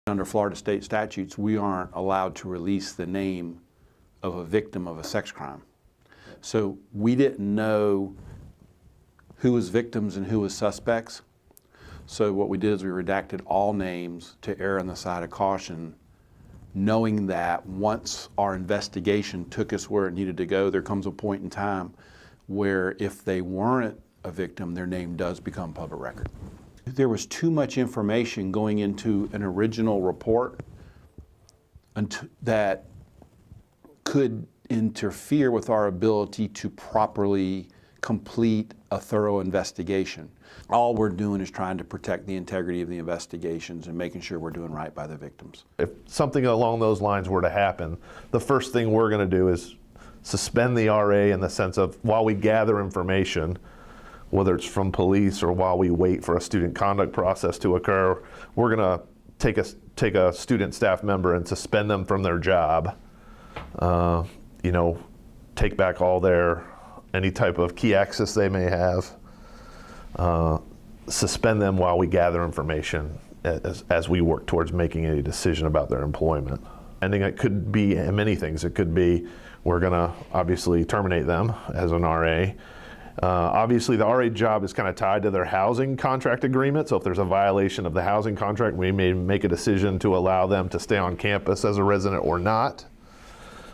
Under Florida state statutes, we aren't allowed to release the name of a victim of a sex crime. So we didn't know who was victims and who was suspects. So what we did is we redacted all names to err on the side of caution, knowing that once our investigation took us where it needed to go, there comes a point in time where if they weren't a victim, their name does become public record. There was too much information going into an original report that could interfere with our ability to properly complete a thorough investigation. All we're doing is trying to protect the integrity of the investigations and making sure we're doing right by the victims. If something along those lines were to happen, the first thing we're going to do is suspend the RA in the sense of while we gather information, whether it's from police or while we wait for a student conduct process to occur, we're going to take a student staff member and suspend them from their job. Take back all any type of key access they may have, suspend them while we gather information as we work towards making a decision about their employment. And it could be many things. It could be we're going to obviously terminate them as an RA. Obviously, the RA job is kind of tied to their housing contract agreement, so if there's a violation of the housing contract, we may make a decision to allow them to stay on campus as a resident or not,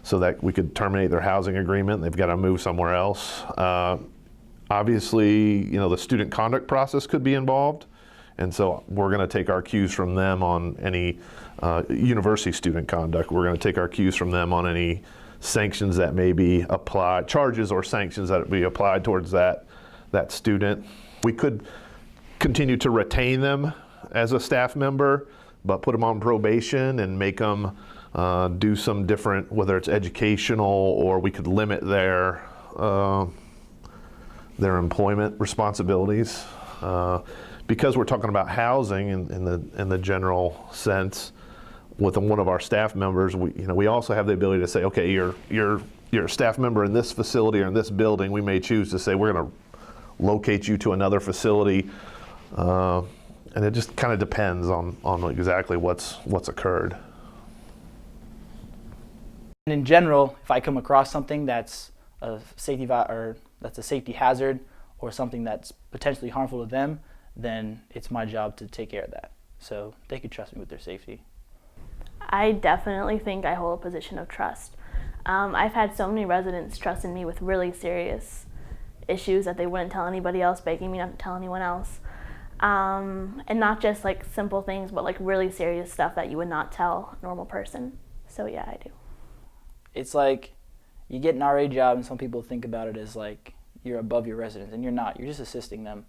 so that we could terminate their housing agreement. They've got to move somewhere else. Obviously, the student conduct process could be involved, and so we're going to take our cues from them on any university student conduct. We're going to take our cues from them on any sanctions that may be applied, charges or sanctions that be applied towards that student. We could continue to retain them as a staff member, but put them on probation and make them do some different, whether it's educational or we could limit their employment responsibilities. Because we're talking about housing in the general sense, with one of our staff members, we also have the ability to say, okay, you're a staff member in this facility or in this building. We may choose to say we're going to locate you to another facility, and it just kind of depends on exactly what's occurred. And in general, if I come across something that's a safety hazard or something that's potentially harmful to them, then it's my job to take care of that. So they could trust me with their safety. I definitely think I hold a position of trust. I've had so many residents trust in me with really serious issues that they wouldn't tell anybody else, begging me not to tell anyone else. And not just like simple things, but like really serious stuff that you would not tell a normal person. So yeah, I do. It's like you get an RA job and some people think about it as like you're above your residents, and you're not. You're just assisting them.